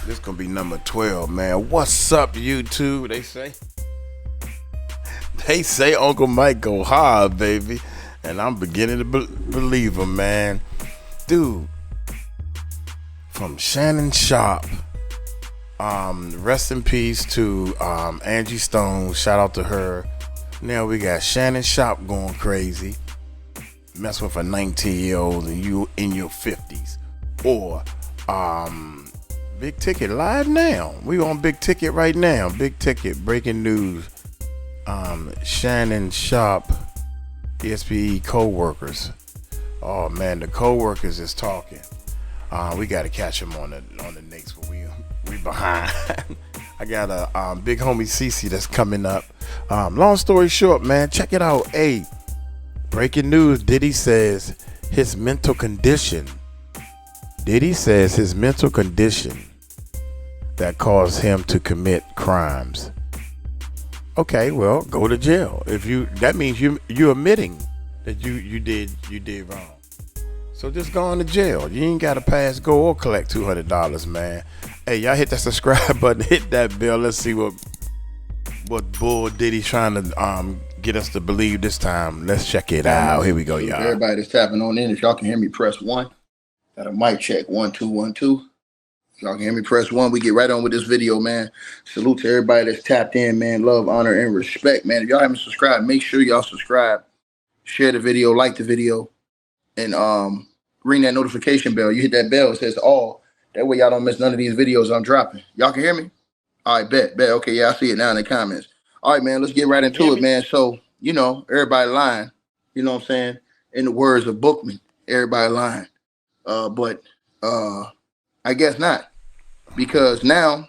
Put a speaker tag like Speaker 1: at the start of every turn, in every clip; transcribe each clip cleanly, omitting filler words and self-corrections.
Speaker 1: This gonna be number 12, man. What's up, YouTube? They say Uncle Mike go hard, baby, and I'm beginning to believe him, man. Dude, from Shannon Sharpe. Rest in peace to Angie Stone. Shout out to her. Now we got Shannon Sharpe going crazy, mess with a 19-year-old and you in your 50s, or Big Ticket live now. We on Big Ticket right now. Big Ticket breaking news. Shannon Sharpe, ESPE co-workers. Oh man, the co-workers is talking. We got to catch them on the Knicks, but we behind. I got a big homie CC that's coming up. Long story short, man, check it out. Hey, breaking news. Diddy says his mental condition that caused him to commit crimes. Okay, well, go to jail. That means you admitting that you did wrong. So just go on to jail. You ain't got to pass go or collect $200, man. Hey, y'all hit that subscribe button, hit that bell. Let's see what bull Diddy trying to get us to believe this time. Let's check it out. Here we go, y'all.
Speaker 2: Everybody that's tapping on in, if y'all can hear me, press 1. Got a mic check, 1 2 1 2. If y'all can hear me, press 1. We get right on with this video, man. Salute to everybody that's tapped in, man. Love, honor, and respect, man. If y'all haven't subscribed, make sure y'all subscribe, share the video, like the video, and ring that notification bell. You hit that bell, it says all. That way y'all don't miss none of these videos I'm dropping. Y'all can hear me? All right, bet. Okay, yeah, I see it now in the comments. All right, man, let's get right into it, man. So, everybody lying. You know what I'm saying? In the words of Bookman, everybody lying. But I guess not. Because now,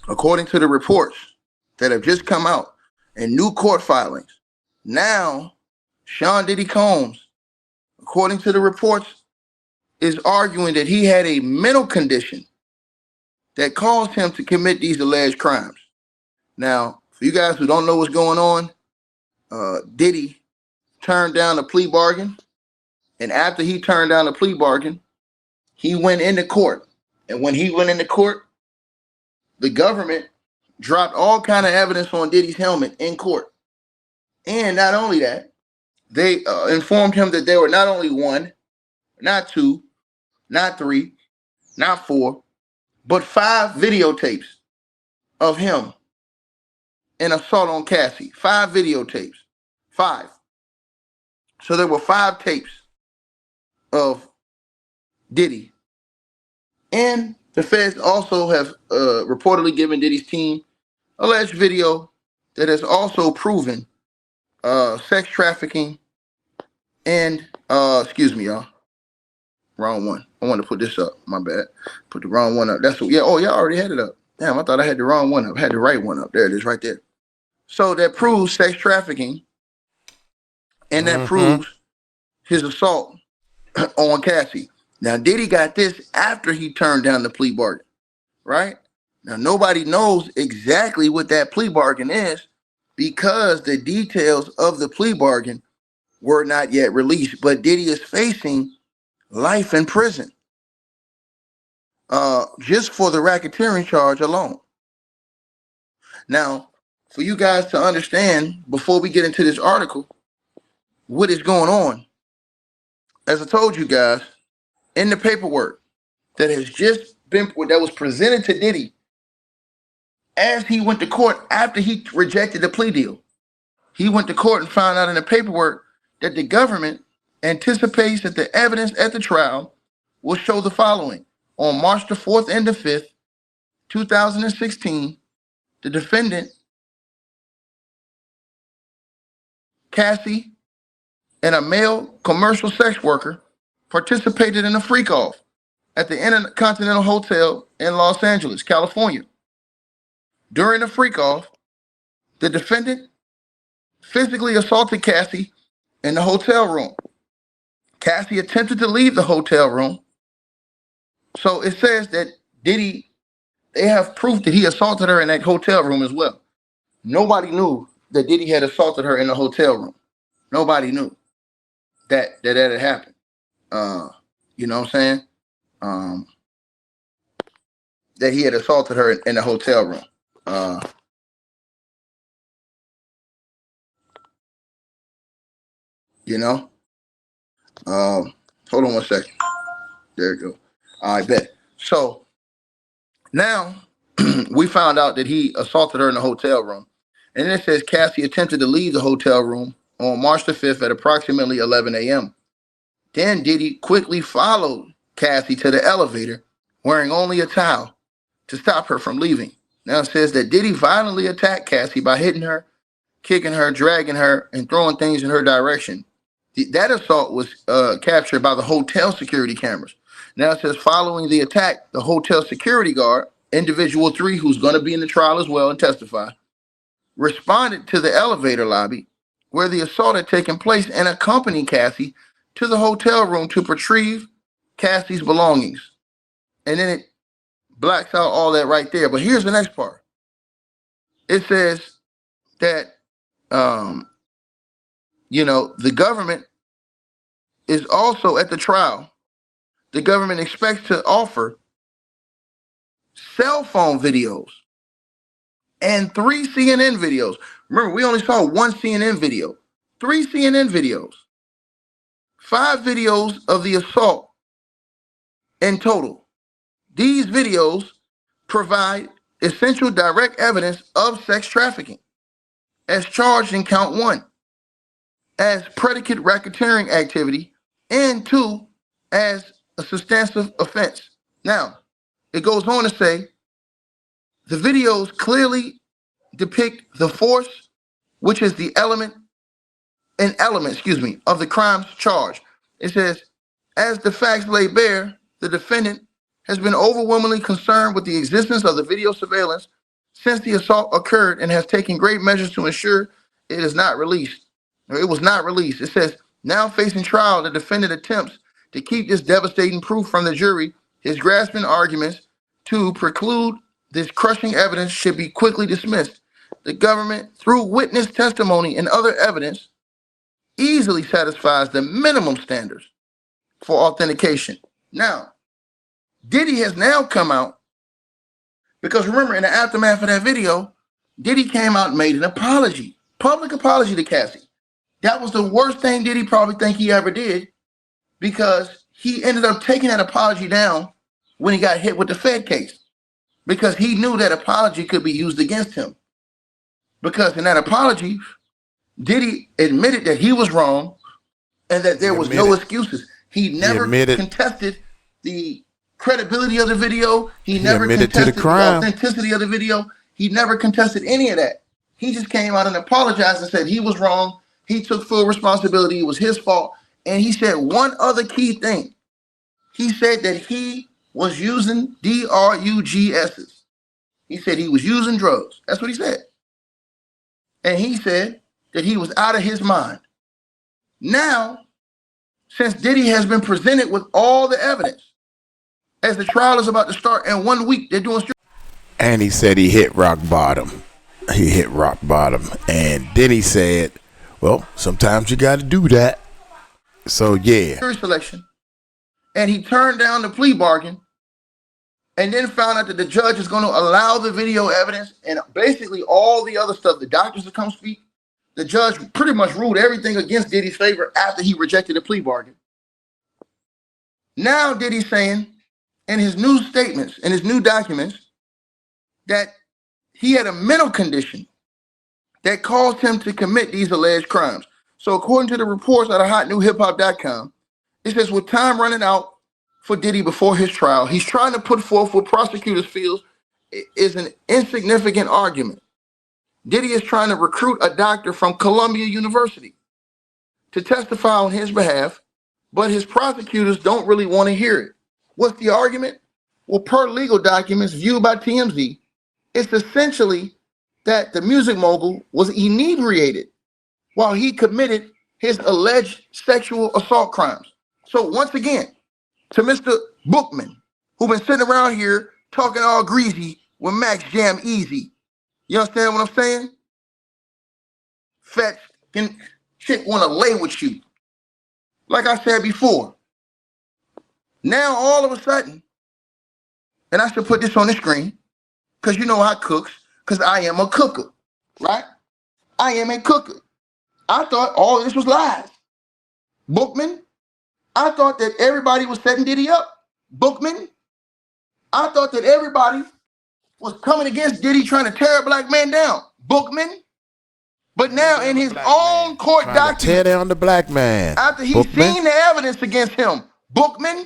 Speaker 2: according to the reports that have just come out and new court filings, now Sean Diddy Combs, according to the reports, is arguing that he had a mental condition that caused him to commit these alleged crimes. Now, for you guys who don't know what's going on, Diddy turned down a plea bargain. And after he turned down the plea bargain, he went into court. And when he went into court, the government dropped all kind of evidence on Diddy's helmet in court. And not only that, they informed him that there were not only 1, not 2, not 3, not 4, but 5 videotapes of him in assault on Cassie. 5 videotapes. 5. So there were 5 tapes of Diddy. And the feds also have reportedly given Diddy's team alleged video that has also proven sex trafficking and, excuse me, y'all. Wrong one. I want to put this up. My bad. Put the wrong one up. Oh, y'all already had it up. Damn, I thought I had the wrong one up. I had the right one up. There it is right there. So that proves sex trafficking, and that proves his assault on Cassie. Now, Diddy got this after he turned down the plea bargain, right? Now, nobody knows exactly what that plea bargain is because the details of the plea bargain were not yet released. But Diddy is facing life in prison just for the racketeering charge alone. Now, for you guys to understand, before we get into this article, what is going on, as I told you guys, in the paperwork that has just been, that was presented to Diddy as he went to court after he rejected the plea deal, he went to court and found out in the paperwork that the government anticipates that the evidence at the trial will show the following. On March the 4th and the 5th, 2016, the defendant, Cassie, and a male commercial sex worker participated in a freak-off at the Intercontinental Hotel in Los Angeles, California. During the freak-off, the defendant physically assaulted Cassie in the hotel room. Cassie attempted to leave the hotel room. So it says that Diddy, they have proof that he assaulted her in that hotel room as well. Nobody knew that Diddy had assaulted her in the hotel room. Nobody knew that had happened. You know what I'm saying? that he had assaulted her in the hotel room. You know, hold on one second. There you go. I bet. So now we found out that he assaulted her in the hotel room. And then it says Cassie attempted to leave the hotel room on March the 5th at approximately 11 a.m. Then Diddy quickly followed Cassie to the elevator wearing only a towel to stop her from leaving. Now it says that Diddy violently attacked Cassie by hitting her, kicking her, dragging her, and throwing things in her direction. That assault was captured by the hotel security cameras. Now it says following the attack, the hotel security guard, individual 3, who's going to be in the trial as well and testify, responded to the elevator lobby where the assault had taken place and accompanied Cassie to the hotel room to retrieve Cassie's belongings. And then it blacks out all that right there. But here's the next part. It says that, the government is also at the trial. The government expects to offer cell phone videos and 3 CNN videos. Remember, we only saw 1 CNN video. 3 CNN videos. 5 videos of the assault in total. These videos provide essential direct evidence of sex trafficking as charged in count 1 as predicate racketeering activity and 2 as a substantive offense. Now, it goes on to say the videos clearly depict the force, which is the element of the crimes charged. It says, as the facts lay bare, the defendant has been overwhelmingly concerned with the existence of the video surveillance since the assault occurred and has taken great measures to ensure it is not released. Or it was not released. It says, now facing trial, the defendant attempts to keep this devastating proof from the jury. His grasping arguments to preclude this crushing evidence should be quickly dismissed. The government, through witness testimony and other evidence, easily satisfies the minimum standards for authentication. Now, Diddy has now come out, because remember, in the aftermath of that video, Diddy came out and made an apology, public apology to Cassie. That was the worst thing Diddy probably think he ever did, because he ended up taking that apology down when he got hit with the Fed case, because he knew that apology could be used against him. Because in that apology, Diddy admitted that he was wrong and that there was no excuses. He never contested the credibility of the video. He never contested the authenticity of the video. He never contested any of that. He just came out and apologized and said he was wrong. He took full responsibility. It was his fault. And he said one other key thing. He said that he was using drugs. He said he was using drugs. That's what he said. And he said that he was out of his mind. Now, since Diddy has been presented with all the evidence, as the trial is about to start in 1 week, they're doing.
Speaker 1: And he said he hit rock bottom. He hit rock bottom. And then he said, well, sometimes you got to do that. So, yeah.
Speaker 2: Jury selection. And he turned down the plea bargain and then found out that the judge is going to allow the video evidence and basically all the other stuff. The doctors to come speak. The judge pretty much ruled everything against Diddy's favor after he rejected the plea bargain. Now Diddy's saying in his new statements, in his new documents, that he had a mental condition that caused him to commit these alleged crimes. So according to the reports out of hotnewhiphop.com, it says with time running out for Diddy before his trial, he's trying to put forth what prosecutors feel is an insignificant argument. Diddy is trying to recruit a doctor from Columbia University to testify on his behalf, but his prosecutors don't really want to hear it. What's the argument? Well, per legal documents viewed by TMZ, it's essentially that the music mogul was inebriated while he committed his alleged sexual assault crimes. So once again, to Mr. Bookman, who been sitting around here talking all greasy with Max Jam Easy. You understand what I'm saying? Fat chick want to lay with you. Like I said before. Now all of a sudden, and I should put this on the screen because you know I cooks, because I am a cooker, right? I am a cooker. I thought all of this was lies. Bookman, I thought that everybody was setting Diddy up. Bookman, I thought that everybody was coming against Diddy trying to tear a black man down. Bookman. But now in his own court documents,
Speaker 1: tear down the black man.
Speaker 2: After he's seen the evidence against him, Bookman,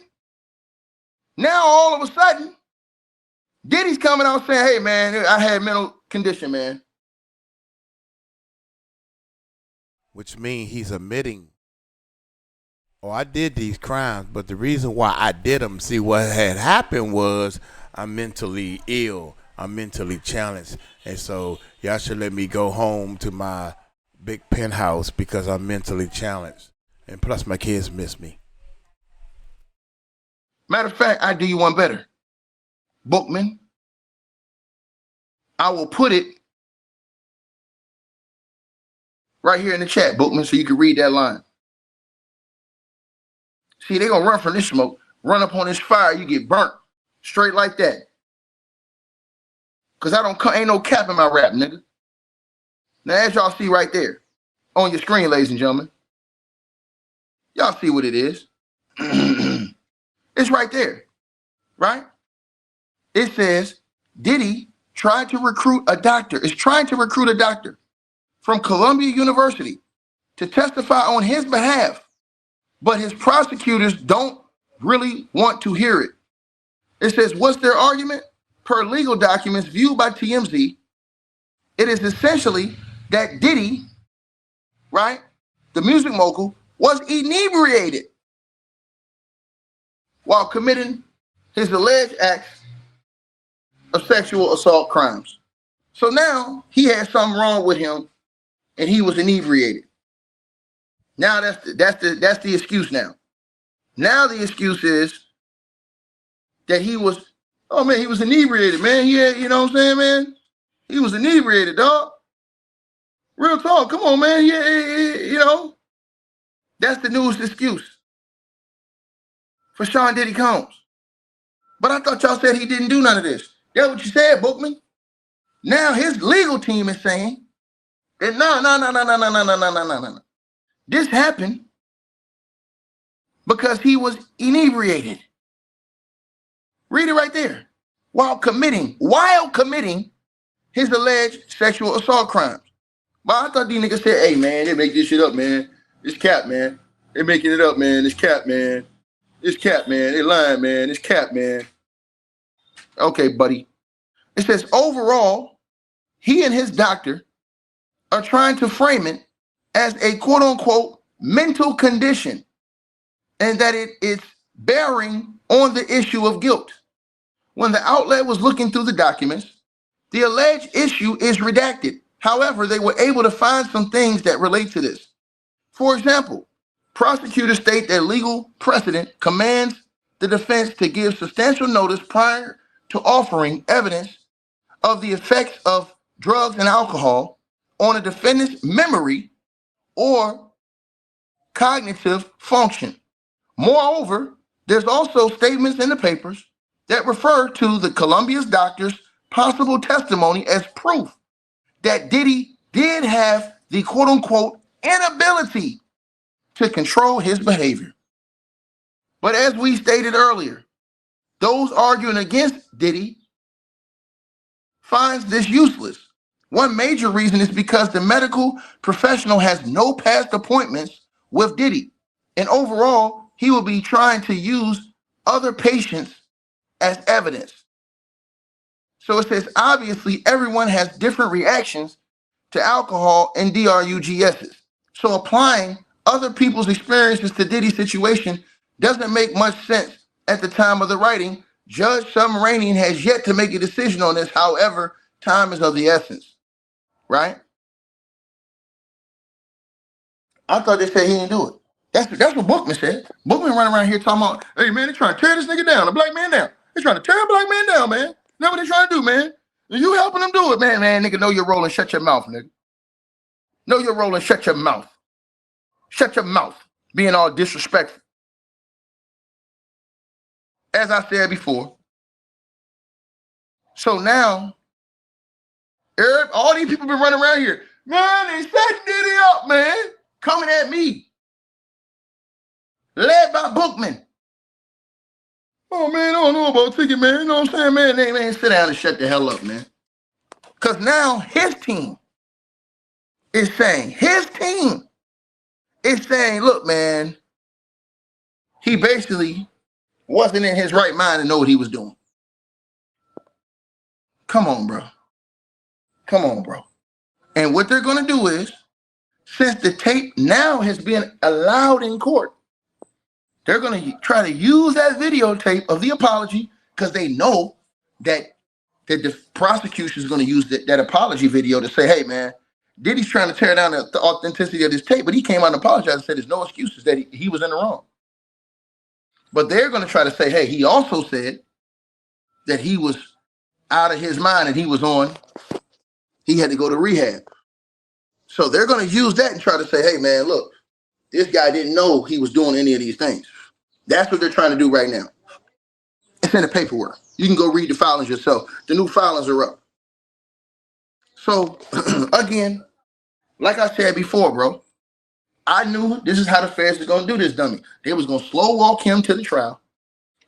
Speaker 2: now all of a sudden, Diddy's coming out saying, hey man, I had mental condition, man.
Speaker 1: Which means he's admitting, oh, I did these crimes, but the reason why I did them, see, what had happened was I'm mentally ill. I'm mentally challenged. And so y'all should let me go home to my big penthouse because I'm mentally challenged. And plus my kids miss me.
Speaker 2: Matter of fact, I do you one better. Bookman, I will put it right here in the chat, Bookman, so you can read that line. See, they're going to run from this smoke, run up on this fire, you get burnt. Straight like that. Because ain't no cap in my rap, nigga. Now, as y'all see right there on your screen, ladies and gentlemen, y'all see what it is. It's right there, right? It says, Diddy tried to recruit a doctor, is trying to recruit a doctor from Columbia University to testify on his behalf, but his prosecutors don't really want to hear it. It says, what's their argument? Per legal documents viewed by TMZ, it is essentially that Diddy, right, the music mogul, was inebriated while committing his alleged acts of sexual assault crimes. So now he had something wrong with him and he was inebriated. Now that's the excuse now. Now the excuse is that he was, oh man, he was inebriated, man. Yeah, you know what I'm saying, man? He was inebriated, dog. Real talk, come on, man. Yeah, you know. That's the newest excuse for Sean Diddy Combs. But I thought y'all said he didn't do none of this. That's what you said, Bookman. Now his legal team is saying that no. This happened because he was inebriated. Read it right there. While committing his alleged sexual assault crimes. But I thought these niggas said, hey man, they make this shit up, man. It's cap, man. They making it up, man. It's cap, man. It's cap, man. They lying, man. It's cap, man. Okay, buddy. It says overall, he and his doctor are trying to frame it as a quote unquote mental condition and that it's bearing on the issue of guilt. When the outlet was looking through the documents, the alleged issue is redacted. However, they were able to find some things that relate to this. For example, prosecutors state that legal precedent commands the defense to give substantial notice prior to offering evidence of the effects of drugs and alcohol on a defendant's memory or cognitive function. Moreover, there's also statements in the papers that refer to the Columbia's doctor's possible testimony as proof that Diddy did have the quote-unquote inability to control his behavior. But as we stated earlier, those arguing against Diddy finds this useless. One major reason is because the medical professional has no past appointments with Diddy. And overall, he will be trying to use other patients as evidence. So it says, obviously, everyone has different reactions to alcohol and DRUGSs. So applying other people's experiences to Diddy's situation doesn't make much sense at the time of the writing. Judge Submaranian has yet to make a decision on this. However, time is of the essence, right? I thought they said he didn't do it. That's what Bookman said. Bookman running around here talking about, hey man, they're trying to tear this nigga down, a black man down. They're trying to tear a black man down, man. That's what they're trying to do, man. You helping them do it, man. Man, nigga, know your role and shut your mouth, nigga. Know your role and shut your mouth. Shut your mouth, being all disrespectful. As I said before, So now, all these people been running around here. Man, they set Diddy up, man. Coming at me. Led by Bookman. Oh, man, I don't know about ticket, man. You know what I'm saying, man? Man, sit down and shut the hell up, man. Because now his team is saying, look, man, he basically wasn't in his right mind to know what he was doing. Come on, bro. And what they're going to do is, since the tape now has been allowed in court, they're going to try to use that videotape of the apology because they know that the prosecution is going to use that apology video to say, hey, man, Diddy's trying to tear down the authenticity of this tape, but he came out and apologized and said there's no excuses, that he was in the wrong. But they're going to try to say, hey, he also said that he was out of his mind and he had to go to rehab. So they're going to use that and try to say, hey, man, look, this guy didn't know he was doing any of these things. That's what they're trying to do right now. It's in the paperwork. You can go read the filings yourself. The new filings are up. So, again, like I said before, bro, I knew this is how the feds was going to do this, dummy. They was going to slow walk him to the trial.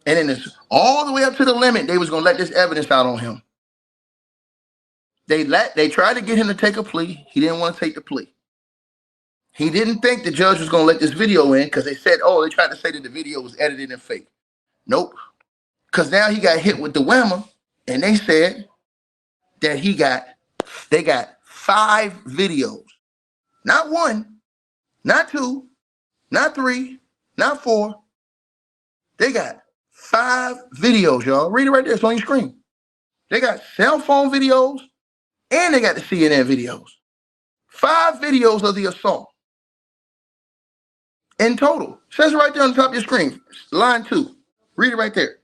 Speaker 2: And then it's all the way up to the limit, they was going to let this evidence out on him. They tried to get him to take a plea. He didn't want to take the plea. He didn't think the judge was going to let this video in because they said, oh, they tried to say that the video was edited and fake. Nope. Because now he got hit with the whammer, and they said that they got 5 videos. Not 1, not 2, not 3, not 4. They got 5 videos, y'all. Read it right there. It's on your screen. They got cell phone videos, and they got the CNN videos. 5 videos of the assault. In total. It says it right there on the top of your screen. Line 2. Read it right there.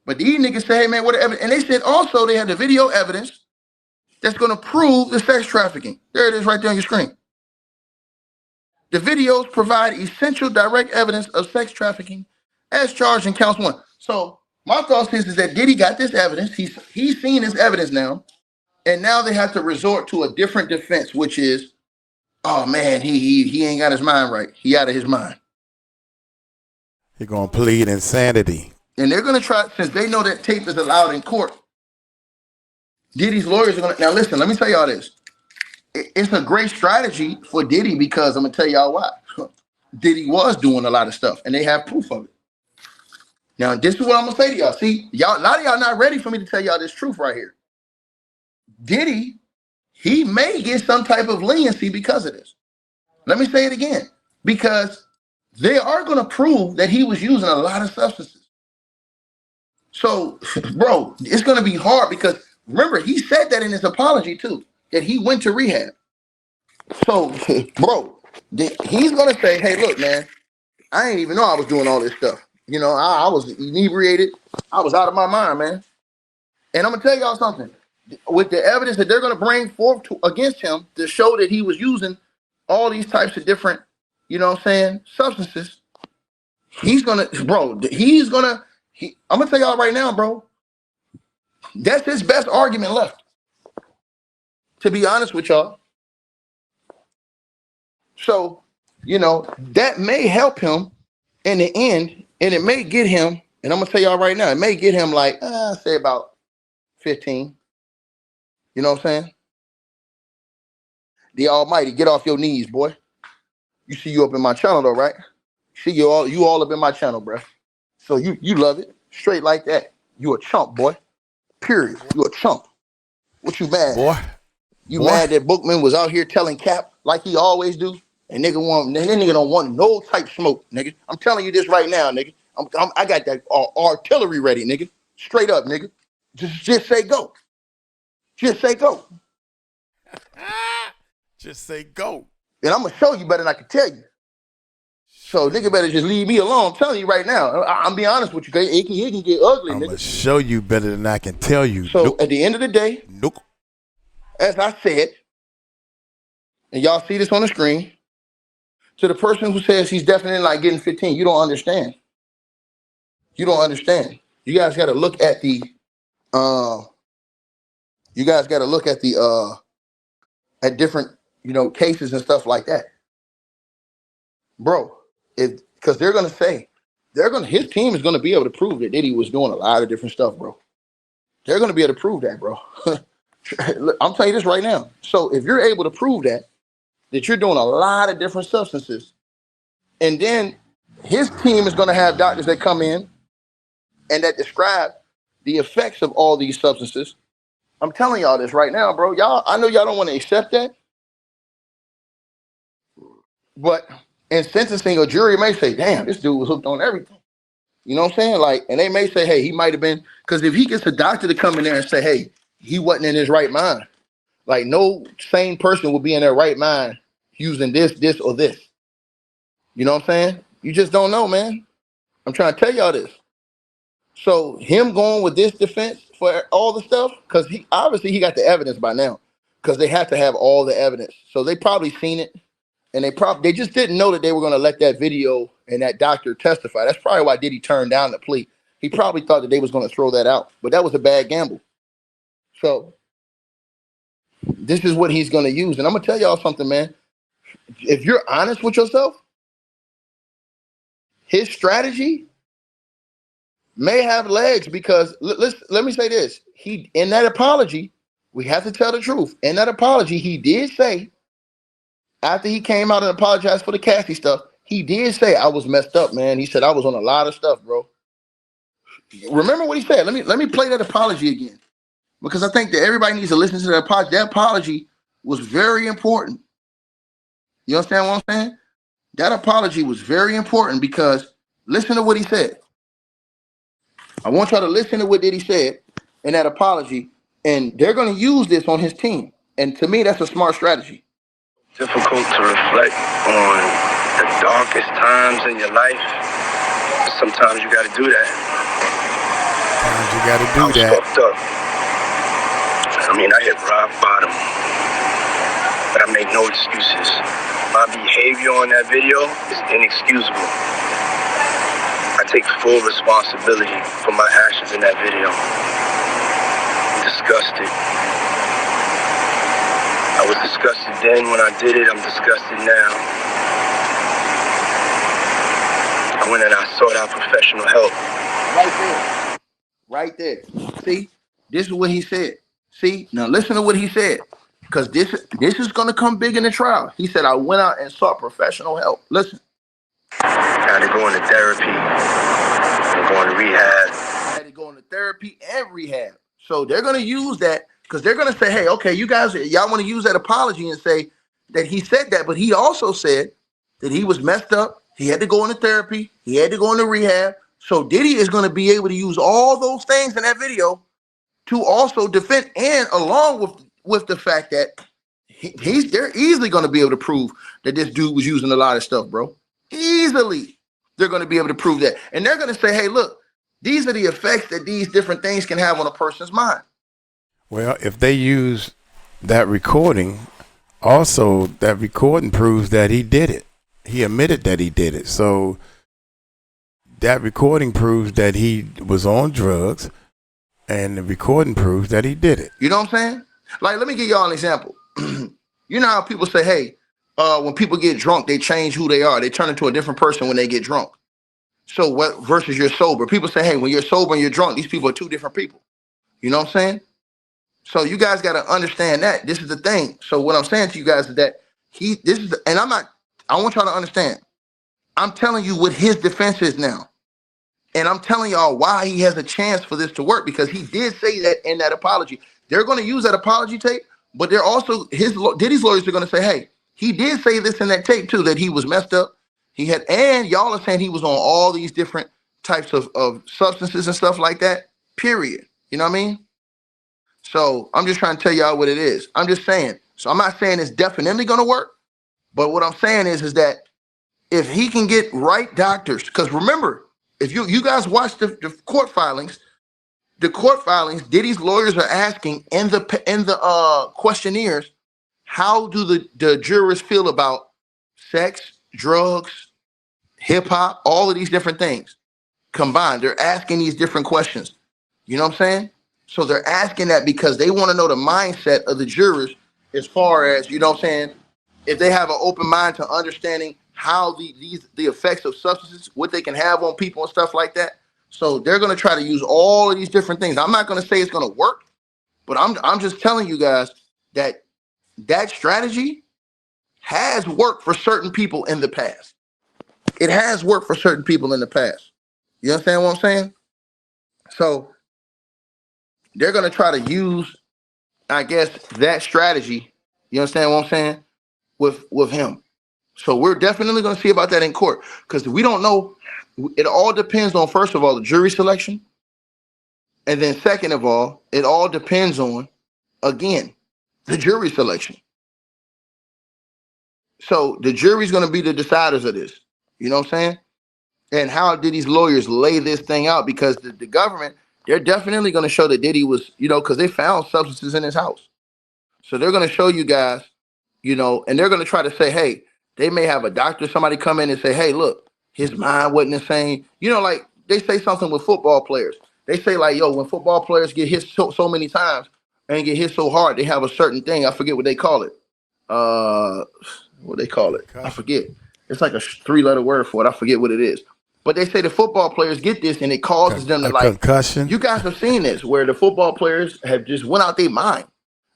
Speaker 2: But these niggas say, hey, man, what the evidence? And they said also they had the video evidence that's going to prove the sex trafficking. There it is right there on your screen. The videos provide essential direct evidence of sex trafficking as charged in counts 1. So my thought is that Diddy got this evidence. He's seen this evidence now. And now they have to resort to a different defense, which is, oh, man, he ain't got his mind right. He out of his mind.
Speaker 1: He's going to plead insanity.
Speaker 2: And they're going to try, since they know that tape is allowed in court, Diddy's lawyers are going to, now listen, let me tell y'all this. It's a great strategy for Diddy because I'm going to tell y'all why. Diddy was doing a lot of stuff, and they have proof of it. Now, this is what I'm going to say to y'all. See, y'all, a lot of y'all not ready for me to tell y'all this truth right here. Diddy, he may get some type of leniency because of this. Let me say it again. Because they are going to prove that he was using a lot of substances. So, bro, it's going to be hard because, remember, he said that in his apology, too, that he went to rehab. So, bro, he's going to say, hey, look, man, I ain't even know I was doing all this stuff. You know, I was inebriated. I was out of my mind, man. And I'm going to tell y'all something. With the evidence that they're going to bring forth against him to show that he was using all these types of different, you know what I'm saying, substances, he's going to, bro, I'm going to tell y'all right now, bro, that's his best argument left, to be honest with y'all. So, you know, that may help him in the end, and it may get him, and I'm going to tell y'all right now, it may get him like, say about 15. You know what I'm saying? The Almighty, get off your knees, boy. You see you up in my channel, though, right? See you all up in my channel, bro. So you love it. Straight like that. You a chump, boy. Period. You a chump. What you mad?
Speaker 1: Boy.
Speaker 2: Mad that Bookman was out here telling Cap like he always do? And nigga don't want no type smoke, nigga. I'm telling you this right now, nigga. I got that artillery ready, nigga. Straight up, nigga. Just say go. Just say go.
Speaker 1: Just say go.
Speaker 2: And I'm going to show you better than I can tell you. So nigga better just leave me alone. I'm telling you right now. I'm being honest with you. It can get ugly,
Speaker 1: I'm
Speaker 2: nigga.
Speaker 1: going to show you better than I can tell you.
Speaker 2: So at the end of the day, as I said, and y'all see this on the screen, to the person who says he's definitely not getting 15, you don't understand. You don't understand. You guys got to look at the You guys got to look at the at different, cases and stuff like that, bro. Because they're gonna say his team is gonna be able to prove that Diddy was doing a lot of different stuff, bro. They're gonna be able to prove that, bro. I'm telling you this right now. So if you're able to prove that you're doing a lot of different substances, and then his team is gonna have doctors that come in and that describe the effects of all these substances. I'm telling y'all this right now, bro. Y'all, I know y'all don't want to accept that, but in sentencing, a jury may say, damn, this dude was hooked on everything. You know what I'm saying? Like, and they may say, hey, he might have been, because if he gets a doctor to come in there and say, hey, he wasn't in his right mind, like no sane person would be in their right mind using this, or this. You know what I'm saying? You just don't know, man. I'm trying to tell y'all this. So him going with this defense for all the stuff, because he obviously he got the evidence by now, because they have to have all the evidence. So they probably seen it, and they just didn't know that they were going to let that video and that doctor testify. That's probably why Diddy turned down the plea. He probably thought that they was going to throw that out, but that was a bad gamble. So this is what he's going to use, and I'm going to tell y'all something, man. If you're honest with yourself, his strategy may have legs, because let me say this. He, in that apology, we have to tell the truth. In that apology, he did say, after he came out and apologized for the Cassie stuff, he did say, I was messed up, man. He said, I was on a lot of stuff, bro. Remember what he said. Let me play that apology again, because I think that everybody needs to listen to that apology. That apology was very important. You understand what I'm saying? That apology was very important, because listen to what he said. I want y'all to listen to what Diddy said in that apology, and they're going to use this on his team. And to me, that's a smart strategy.
Speaker 3: Difficult to reflect on the darkest times in your life. Sometimes you got to do that. I was fucked up. I mean, I hit rock bottom, but I make no excuses. My behavior on that video is inexcusable. I take full responsibility for my actions in that video. I'm disgusted. I was disgusted then when I did it. I'm disgusted now. I went and I sought out professional help.
Speaker 2: Right there. See, this is what he said. See, now listen to what he said, because this is going to come big in the trial. He said, I went out and sought professional help. Listen.
Speaker 3: I had to go into therapy. I'm going to rehab.
Speaker 2: I had to go into therapy and rehab. So they're going to use that, because they're going to say, hey, okay, y'all want to use that apology and say that he said that, but he also said that he was messed up. He had to go into therapy. He had to go into rehab. So Diddy is going to be able to use all those things in that video to also defend, and along with the fact that they're easily going to be able to prove that this dude was using a lot of stuff, bro. Easily. They're going to be able to prove that. And they're going to say, hey, look, these are the effects that these different things can have on a person's mind.
Speaker 1: Well, if they use that recording, also that recording proves that he did it. He admitted that he did it. So that recording proves that he was on drugs, and the recording proves that he did it.
Speaker 2: You know what I'm saying? Like, let me give y'all an example. You know how people say, hey, when people get drunk, they change who they are. They turn into a different person when they get drunk. So what versus you're sober? People say, hey, when you're sober and you're drunk, these people are two different people. You know what I'm saying? So you guys got to understand that. This is the thing. So what I'm saying to you guys is that I want y'all to understand. I'm telling you what his defense is now. And I'm telling y'all why he has a chance for this to work, because he did say that in that apology. They're going to use that apology tape, but they're also, Diddy's lawyers are going to say, hey, he did say this in that tape too, that he was messed up. And y'all are saying he was on all these different types of substances and stuff like that, period. You know what I mean? So I'm just trying to tell y'all what it is. I'm just saying. So I'm not saying it's definitely going to work, but what I'm saying is that if he can get right doctors, because remember, if you guys watch the court filings, Diddy's lawyers are asking in the questionnaires, how do the jurors feel about sex, drugs, hip hop, all of these different things combined? They're asking these different questions. You know what I'm saying? So they're asking that because they want to know the mindset of the jurors as far as, you know what I'm saying, if they have an open mind to understanding how the effects of substances, what they can have on people and stuff like that. So they're going to try to use all of these different things. I'm not going to say it's going to work, but I'm just telling you guys that that strategy has worked for certain people in the past. It has worked for certain people in the past. You understand what I'm saying? So they're going to try to use, I guess, that strategy. You understand what I'm saying? With him. So we're definitely going to see about that in court because we don't know. It all depends on, first of all, the jury selection. And then second of all, it all depends on, again, the jury selection. So the jury's going to be the deciders of this. You know what I'm saying? And how did these lawyers lay this thing out? Because the government, they're definitely going to show that Diddy was, because they found substances in his house. So they're going to show you guys, and they're going to try to say, hey, they may have a doctor, somebody come in and say, hey, look, his mind wasn't the same. Like they say something with football players. They say like, yo, when football players get hit so many times and get hit so hard, they have a certain thing. I forget what they call it. What they call it? I forget. It's like a 3-letter word for it. I forget what it is. But they say the football players get this and it causes them to
Speaker 1: concussion.
Speaker 2: You guys have seen this where the football players have just went out their mind.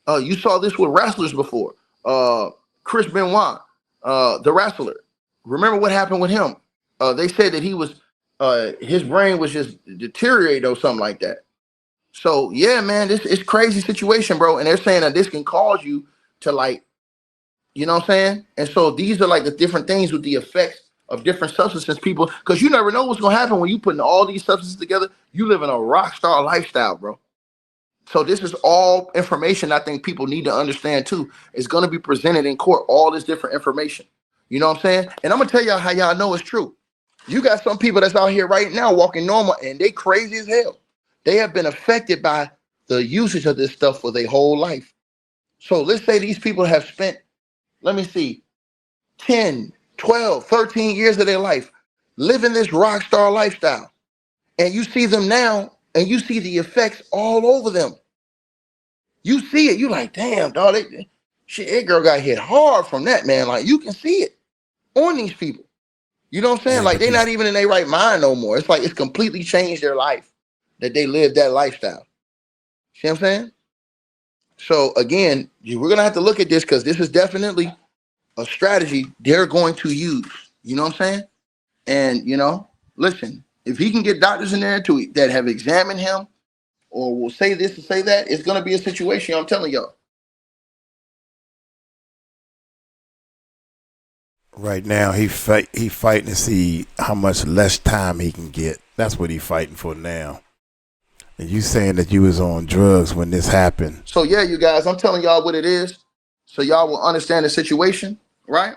Speaker 2: You saw this with wrestlers before. Chris Benoit, the wrestler. Remember what happened with him? They said that he was, his brain was just deteriorated or something like that. So yeah, man, this is crazy situation, bro. And they're saying that this can cause you to like, you know what I'm saying? And so these are like the different things with the effects of different substances, people, because you never know what's gonna happen when you putting all these substances together. You live in a rock star lifestyle, bro. So this is all information I think people need to understand too. It's going to be presented in court, all this different information. You know what I'm saying? And I'm going to tell y'all how y'all know it's true. You got some people that's out here right now walking normal and they crazy as hell. They have been affected by the usage of this stuff for their whole life. So let's say these people have spent, 10, 12, 13 years of their life living this rock star lifestyle. And you see them now and you see the effects all over them. You see it, you like, damn, dog, that girl got hit hard from that, man. Like, you can see it on these people. You know what I'm saying? Like, they're not even in their right mind no more. It's like it's completely changed their life that they live that lifestyle. See what I'm saying? So, again, we're going to have to look at this because this is definitely a strategy they're going to use. You know what I'm saying? And, listen, if he can get doctors in there that have examined him or will say this and say that, it's going to be a situation, I'm telling y'all.
Speaker 1: Right now, he fighting to see how much less time he can get. That's what he fighting for now. And you saying that you was on drugs when this happened.
Speaker 2: So yeah, you guys, I'm telling y'all what it is so y'all will understand the situation, right?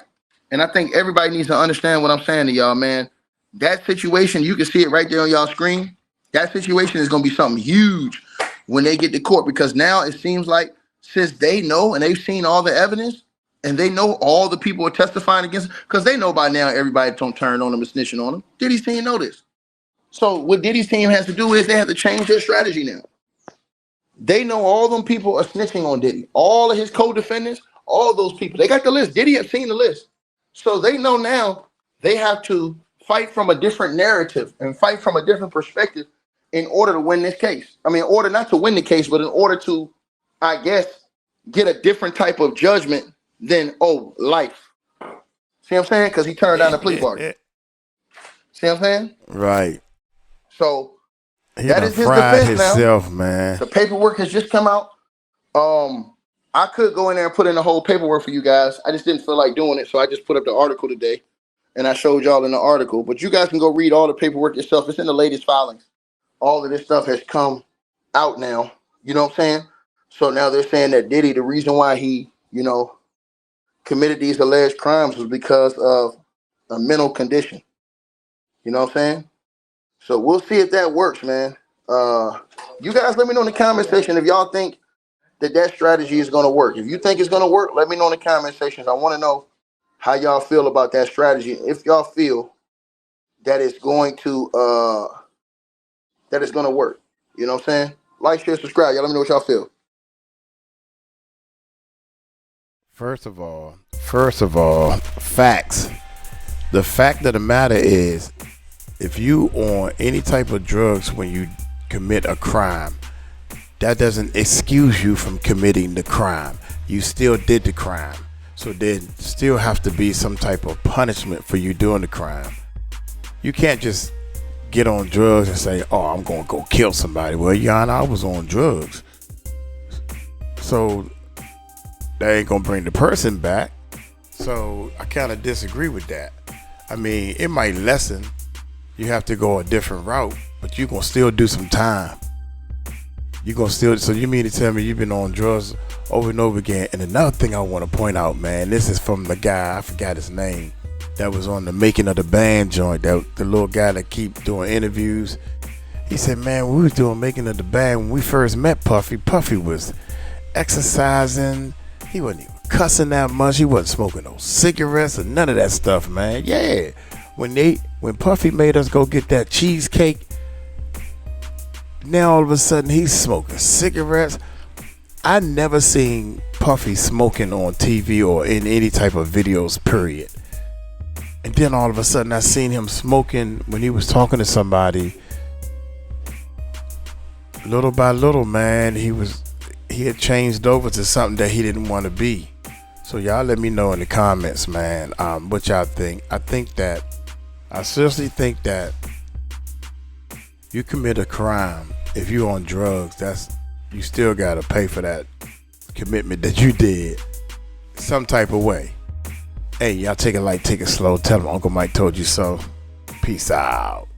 Speaker 2: And I think everybody needs to understand what I'm saying to y'all, man. That situation, you can see it right there on y'all screen. That situation is going to be something huge when they get to court because now it seems like since they know and they've seen all the evidence and they know all the people are testifying against, because they know by now everybody don't turn on them and snitching on them. Diddy's team know this. So what Diddy's team has to do is they have to change their strategy now. They know all them people are snitching on Diddy. All of his co-defendants, all those people. They got the list. Diddy has seen the list. So they know now they have to fight from a different narrative and fight from a different perspective in order to win this case. I mean, in order not to win the case, but in order to, I guess, get a different type of judgment than, life. See what I'm saying? Because he turned down the plea bargain. See what I'm saying?
Speaker 1: Right.
Speaker 2: So
Speaker 1: he
Speaker 2: that is his defense
Speaker 1: himself,
Speaker 2: now.
Speaker 1: Man.
Speaker 2: The paperwork has just come out. I could go in there and put in the whole paperwork for you guys. I just didn't feel like doing it, so I just put up the article today, and I showed y'all in the article. But you guys can go read all the paperwork yourself. It's in the latest filings. All of this stuff has come out now. You know what I'm saying? So now they're saying that Diddy, the reason why he, committed these alleged crimes was because of a mental condition. You know what I'm saying? So we'll see if that works, man. You guys let me know in the comment section if y'all think that strategy is going to work. If you think it's going to work, let me know in the comment sections. I want to know how y'all feel about that strategy. If y'all feel that it's going to work. You know what I'm saying? Like, share, subscribe. Y'all let me know what y'all feel.
Speaker 1: First of all, facts. The fact of the matter is, if you on any type of drugs when you commit a crime, that doesn't excuse you from committing the crime. You still did the crime. So there still have to be some type of punishment for you doing the crime. You can't just get on drugs and say, oh, I'm going to go kill somebody. Well, Your Honor, I was on drugs. So that ain't going to bring the person back. So I kind of disagree with that. I mean, it might lessen. You have to go a different route, but you're going to still do some time. You're going to still, so you mean to tell me you've been on drugs over and over again? And another thing I want to point out, man, this is from the guy, I forgot his name, that was on the Making of the Band joint, that the little guy that keep doing interviews. He said, man, we was doing Making of the Band when we first met Puffy. Puffy was exercising. He wasn't even cussing that much. He wasn't smoking no cigarettes or none of that stuff, man. Yeah. When Puffy made us go get that cheesecake, now all of a sudden he's smoking cigarettes. I never seen Puffy smoking on TV or in any type of videos, period. And then all of a sudden I seen him smoking when he was talking to somebody. Little by little, man, he had changed over to something that he didn't want to be. So y'all let me know in the comments, man, what y'all think. I seriously think that you commit a crime, if you're on drugs, you still gotta pay for that commitment that you did some type of way. Hey, y'all take it light, take it slow. Tell them Uncle Mike told you so. Peace out.